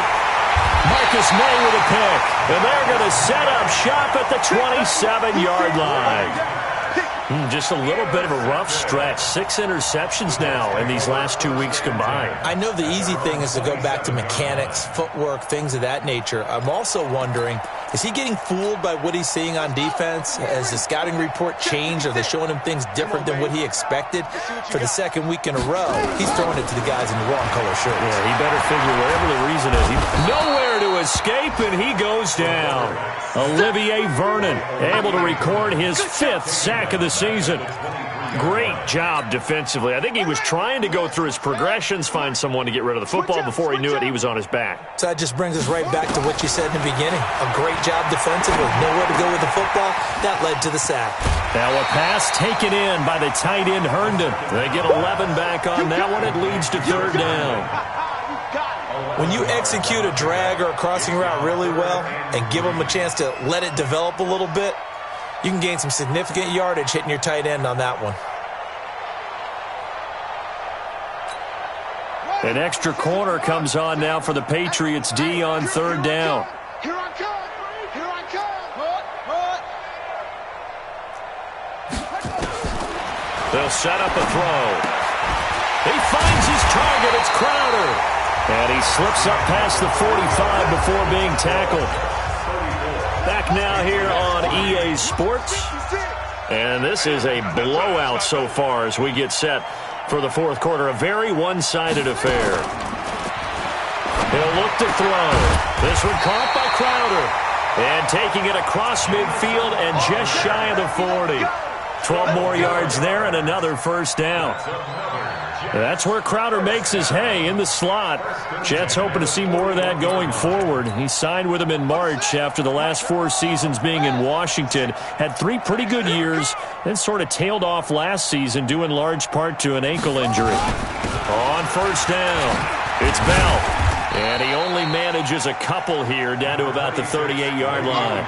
C: Marcus May with a pick. And they're going to set up shop at the 27-yard line. Just a little bit of a rough stretch. 6 interceptions now in these last 2 weeks combined.
D: I know the easy thing is to go back to mechanics, footwork, things of that nature. I'm also wondering, is he getting fooled by what he's seeing on defense? Has the scouting report changed? Are they showing him things different than what he expected? For the 2nd week in a row, he's throwing it to the guys in the wrong color shirts.
C: Yeah, he better figure whatever the reason is. Nowhere to escape, and he goes down. Olivier Vernon able to record his 5th sack of the season. Great job defensively. I think he was trying to go through his progressions, find someone to get rid of the football. Before he knew it, he was on his back.
D: So that just brings us right back to what you said in the beginning. A great job defensively. Nowhere to go with the football. That led to the sack.
C: Now a pass taken in by the tight end Herndon. They get 11 back on that one. It leads to 3rd down.
D: When you execute a drag or a crossing route really well and give them a chance to let it develop a little bit, you can gain some significant yardage hitting your tight end on that one.
C: An extra corner comes on now for the Patriots D on third down.
E: Here I come. Here I come.
C: They'll set up a throw. He finds his target. It's Crowder. And he slips up past the 45 before being tackled. Back now here on EA Sports. And this is a blowout so far as we get set for the fourth quarter. A very one-sided affair. He'll look to throw. This one caught by Crowder. And taking it across midfield and just shy of the 40. 12 more yards there and another first down. That's where Crowder makes his hay in the slot. Jets hoping to see more of that going forward. He signed with him in March after the last 4 seasons being in Washington. Had 3 pretty good years, then sort of tailed off last season due in large part to an ankle injury. On first down, it's Bell. And he only manages a couple here down to about the 38-yard line.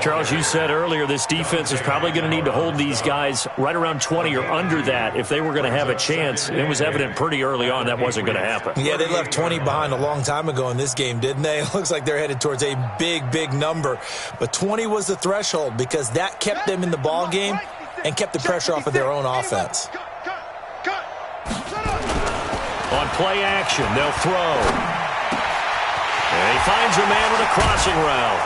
C: Charles, you said earlier this defense is probably going to need to hold these guys right around 20 or under that if they were going to have a chance. It was evident pretty early on that wasn't going to happen.
D: Yeah, they left 20 behind a long time ago in this game, didn't they? It looks like they're headed towards a big, big number. But 20 was the threshold because that kept them in the ball game and kept the pressure off of their own offense.
C: On play action, they'll throw. And he finds a man with a crossing route.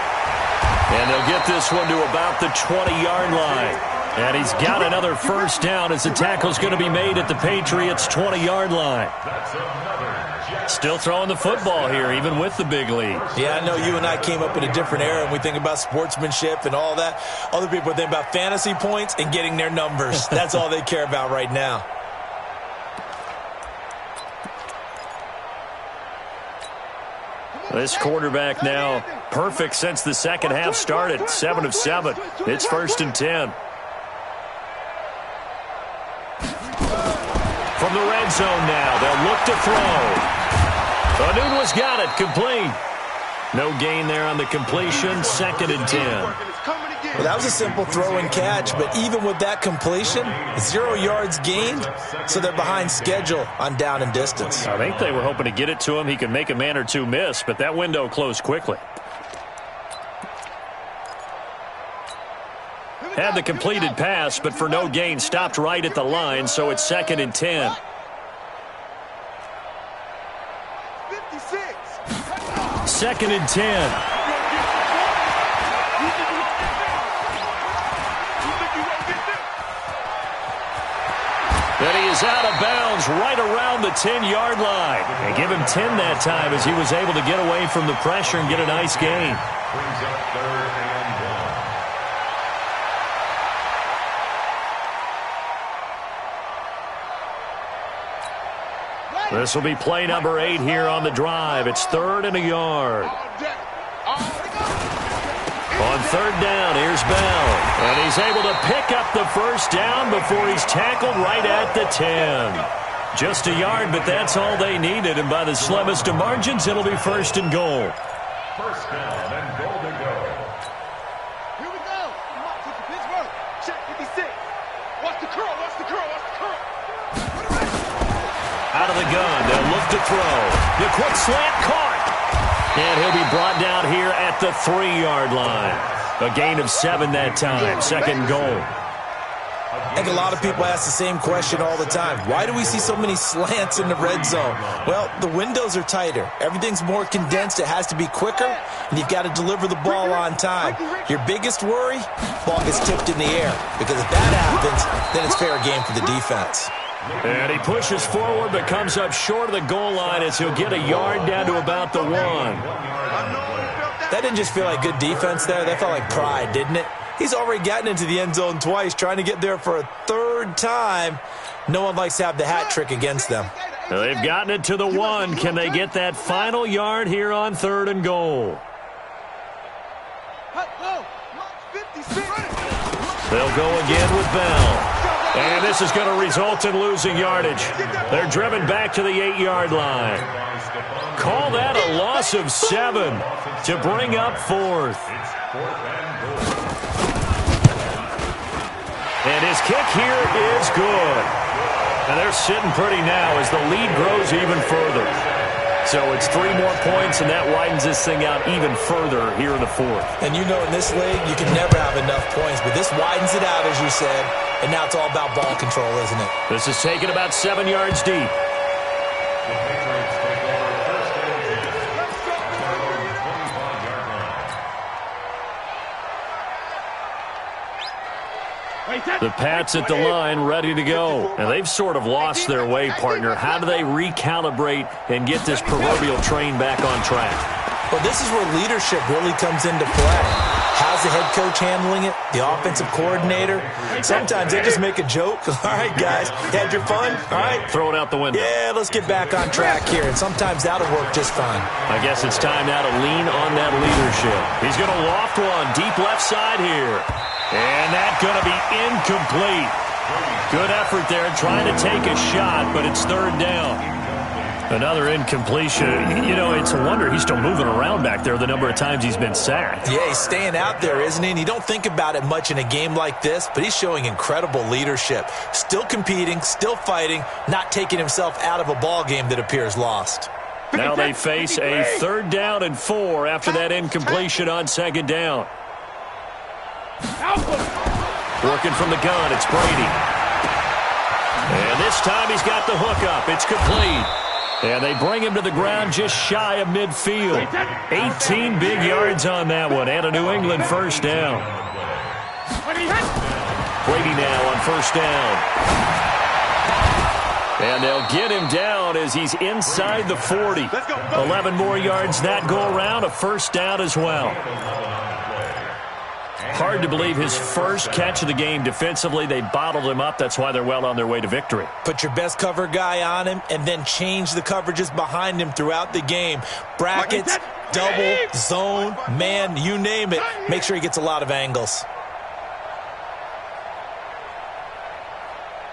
C: And they'll get this one to about the 20-yard line. And he's got another first down as the tackle's going to be made at the Patriots' 20-yard line. Still throwing the football here, even with the big lead.
D: Yeah, I know you and I came up in a different era, and we think about sportsmanship and all that. Other people think about fantasy points and getting their numbers. That's all they care about right now.
C: This quarterback now perfect since the second half started. 7 of 7. It's 1st and 10. From the red zone now, they'll look to throw. Anunua's got it, complete. No gain there on the completion, 2nd and 10.
D: Well, that was a simple throw and catch, but even with that completion, 0 yards gained, so they're behind schedule on down and distance.
C: I think they were hoping to get it to him. He could make a man or two miss, but that window closed quickly. Had the completed pass, but for no gain, stopped right at the line, so it's 2nd and 10. 2nd and 10. Then he is out of bounds right around the 10-yard line. And give him 10 that time as he was able to get away from the pressure and get a nice gain.
F: Brings up 3rd and 1.
C: This will be play number 8 here on the drive. It's 3rd and a yard. On 3rd down, here's Bell. And he's able to pick up the first down before he's tackled right at the 10. Just a yard, but that's all they needed. And by the slimmest of margins, it'll be 1st and goal.
F: 1st down and goal to go.
E: Here we go. Pittsburgh. Check 56. Watch the curl. Watch the curl. Watch the curl.
C: Out of the gun, they'll look to throw. The quick slant caught. And he'll be brought down here at the 3-yard line. A gain of 7 that time. 2nd goal.
D: I think a lot of people ask the same question all the time. Why do we see so many slants in the red zone? Well, the windows are tighter. Everything's more condensed. It has to be quicker, and you've got to deliver the ball on time. Your biggest worry? Ball gets tipped in the air. Because if that happens, then it's fair game for the defense.
C: And he pushes forward but comes up short of the goal line as he'll get a yard down to about the 1.
D: That didn't just feel like good defense there. That felt like pride, didn't it? He's already gotten into the end zone twice, trying to get there for a 3rd time. No one likes to have the hat trick against them.
C: They've gotten it to the 1. Can they get that final yard here on 3rd and goal? They'll go again with Bell. And this is going to result in losing yardage. They're driven back to the 8-yard line. Call that a loss of 7 to bring up 4th. And his kick here is good. And they're sitting pretty now as the lead grows even further. So it's 3 more points, and that widens this thing out even further here in the fourth.
D: And you know in this league, you can never have enough points, but this widens it out, as you said, and now it's all about ball control, isn't it?
C: This is taken about 7 yards deep. The Pats at the line, ready to go. And they've sort of lost their way, partner. How do they recalibrate and get this proverbial train back on track?
D: Well, this is where leadership really comes into play. How's the head coach handling it? The offensive coordinator? Sometimes they just make a joke. All right, guys, you had your fun? All right.
C: Throw it out the window.
D: Yeah, let's get back on track here. And sometimes that'll work just fine.
C: I guess it's time now to lean on that leadership. He's going to loft one deep left side here. And that's going to be incomplete. Good effort there trying to take a shot, but it's 3rd down. Another incompletion. You know, it's a wonder he's still moving around back there the number of times he's been sacked.
D: Yeah, he's staying out there, isn't he? And you don't think about it much in a game like this, but he's showing incredible leadership. Still competing, still fighting, not taking himself out of a ball game that appears lost.
C: Now they face a 3rd down and 4 after that incompletion on 2nd down. Working from the gun, it's Brady. And this time he's got the hook up. It's complete. And they bring him to the ground just shy of midfield. 18 big yards on that one. And a New England 1st down. Brady now on 1st down. And they'll get him down as he's inside the 40. 11 more yards that go around. A 1st down as well. Hard to believe his first catch of the game defensively. They bottled him up. That's why they're well on their way to victory.
D: Put your best cover guy on him and then change the coverages behind him throughout the game. Brackets, double, zone, man, you name it. Make sure he gets a lot of angles.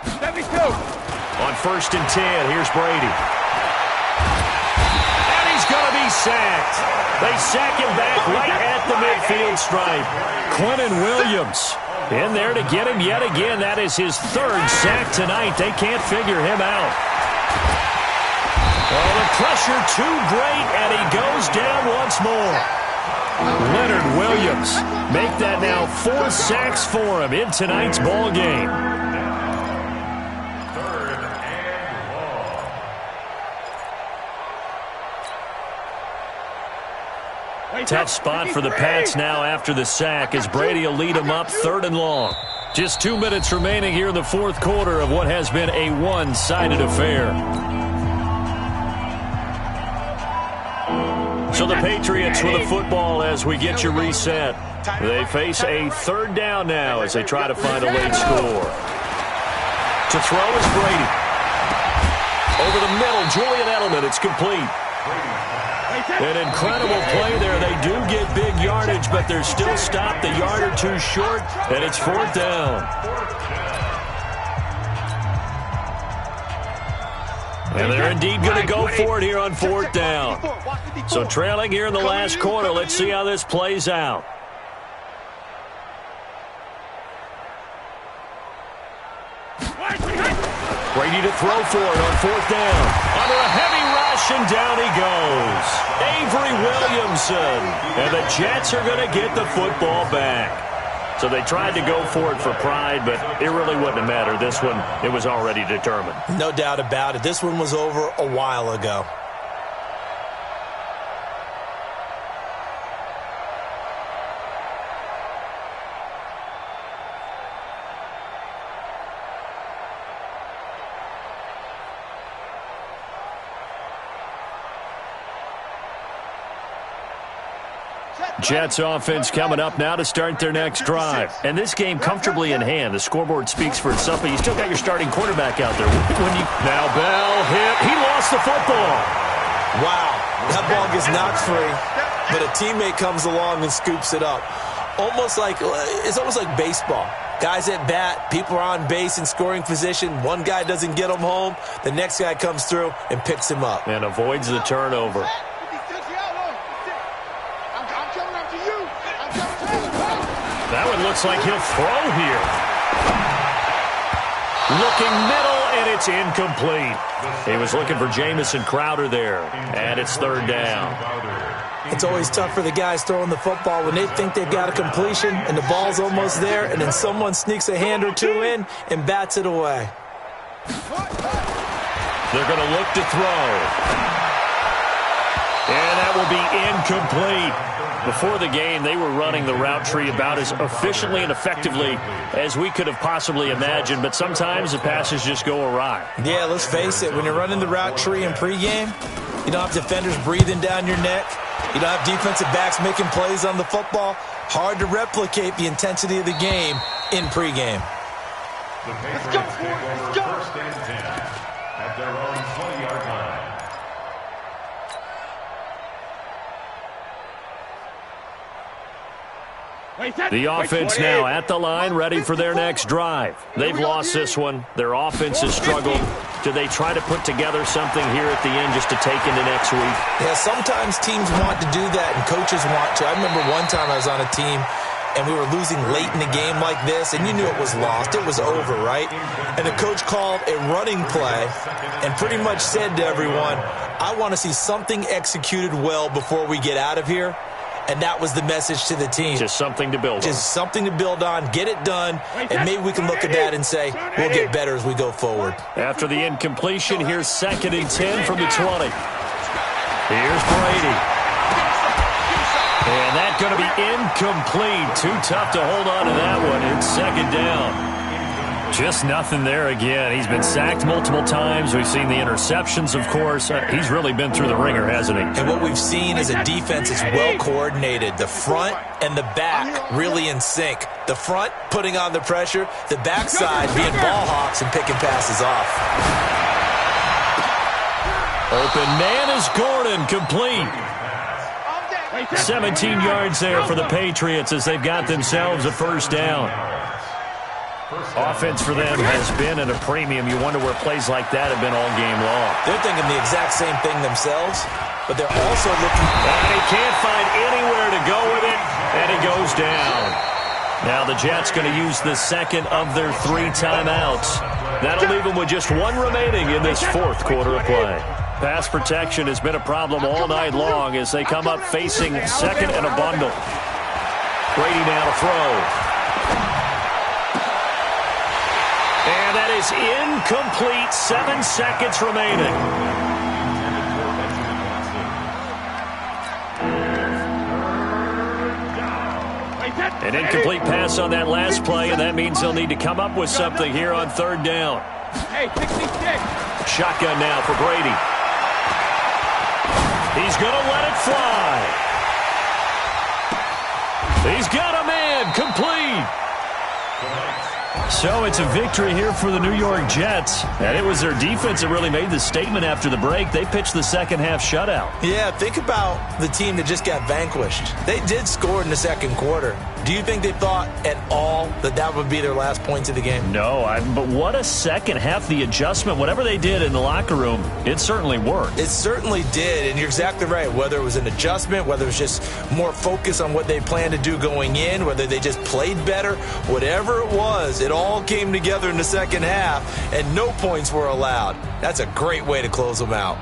C: On 1st and 10, here's Brady. And he's going to be sacked. They sack him back right at the midfield stripe. Quentin Williams in there to get him yet again. That is his 3rd sack tonight. They can't figure him out. Oh, the pressure too great, and he goes down once more. Leonard Williams make that now 4 sacks for him in tonight's ball game. Tough spot for the Pats now after the sack as Brady will lead them up 3rd and long. Just 2 minutes remaining here in the 4th quarter of what has been a one-sided affair. So the Patriots with the football as we get you reset. They face a 3rd down now as they try to find a late score. To throw is Brady. Over the middle, Julian Edelman. It's complete. An incredible play there. They do get big yardage, but they're still stopped a yard or 2 short, and it's 4th down. And they're indeed going to go for it here on 4th down. So trailing here in the last quarter. Let's see how this plays out. Brady to throw for it on 4th down. Under a heavy rush, and down he goes. Avery Williamson. And the Jets are going to get the football back. So they tried to go for it for pride, but it really wouldn't have mattered. This one, it was already determined.
D: No doubt about it. This one was over a while ago.
C: Jets offense coming up now to start their next drive. And this game comfortably in hand. The scoreboard speaks for itself, but you still got your starting quarterback out there. Now Bell hit. He lost the football.
D: Wow. That ball gets knocked free, but a teammate comes along and scoops it up. It's almost like baseball. Guys at bat, people are on base in scoring position. One guy doesn't get him home. The next guy comes through and picks him up.
C: And avoids the turnover. That one looks like he'll throw here. Looking middle, and it's incomplete. He was looking for Jamison Crowder there, and it's third down.
D: It's always tough for the guys throwing the football when they think they've got a completion and the ball's almost there, and then someone sneaks a hand or two in and bats it away.
C: They're going to look to throw. And that will be incomplete. Before the game, they were running the route tree about as efficiently and effectively as we could have possibly imagined, but sometimes the passes just go awry.
D: Yeah, let's face it. When you're running the route tree in pregame, you don't have defenders breathing down your neck. You don't have defensive backs making plays on the football. Hard to replicate the intensity of the game in pregame.
F: The Patriots take over first and 10 at their own 20-yard line.
C: The offense now at the line, ready for their next drive. They've lost this one. Their offense has struggled. Do they try to put together something here at the end just to take into next week?
D: Yeah, sometimes teams want to do that and coaches want to. I remember one time I was on a team and we were losing late in the game like this, and you knew it was lost. It was over, right? And the coach called a running play and pretty much said to everyone, I want to see something executed well before we get out of here. And that was the message to the team.
C: Just something to build on.
D: Just something to build on, get it done, and maybe we can look at that and say, we'll get better as we go forward.
C: After the incompletion, here's 2nd and 10 from the 20. Here's Brady. And that's going to be incomplete. Too tough to hold on to that one. It's 2nd down. Just nothing there again. He's been sacked multiple times. We've seen the interceptions, of course. He's really been through the ringer, hasn't he?
D: And what we've seen is a defense that's well coordinated. The front and the back really in sync. The front putting on the pressure. The backside being ball hawks and picking passes off.
C: Open man is Gordon, complete. 17 yards there for the Patriots as they've got themselves a first down. Offense for them has been at a premium. You wonder where plays like that have been all game long.
D: They're thinking the exact same thing themselves, but they're also looking.
C: And he can't find anywhere to go with it, and he goes down. Now the Jets going to use the second of their 3 timeouts. That'll leave them with just 1 remaining in this 4th quarter of play. Pass protection has been a problem all night long as they come up facing 2nd and a bundle. Brady now to throw. And that is incomplete. 7 seconds remaining. An incomplete pass on that last play, and that means they'll need to come up with something here on 3rd down. Shotgun now for Brady. He's going to let it fly. He's got a man, complete. So it's a victory here for the New York Jets. And it was their defense that really made the statement after the break. They pitched the second half shutout.
D: Yeah, think about the team that just got vanquished. They did score in the 2nd quarter. Do you think they thought at all that that would be their last points of the game?
C: No, but what a second half. The adjustment, whatever they did in the locker room, it certainly worked.
D: It certainly did, and you're exactly right. Whether it was an adjustment, whether it was just more focus on what they planned to do going in, whether they just played better, whatever it was, it all came together in the second half, and no points were allowed. That's a great way to close them out.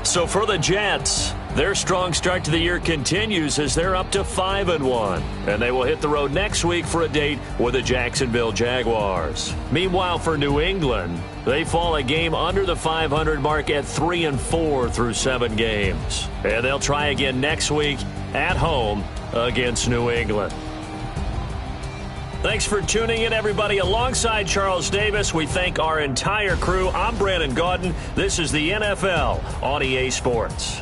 C: So for the Jets, their strong start to the year continues as they're up to 5-1. And they will hit the road next week for a date with the Jacksonville Jaguars. Meanwhile, for New England, they fall a game under the 500 mark at 3-4 through 7 games. And they'll try again next week at home against New England. Thanks for tuning in, everybody. Alongside Charles Davis, we thank our entire crew. I'm Brandon Gaudin. This is the NFL on EA Sports.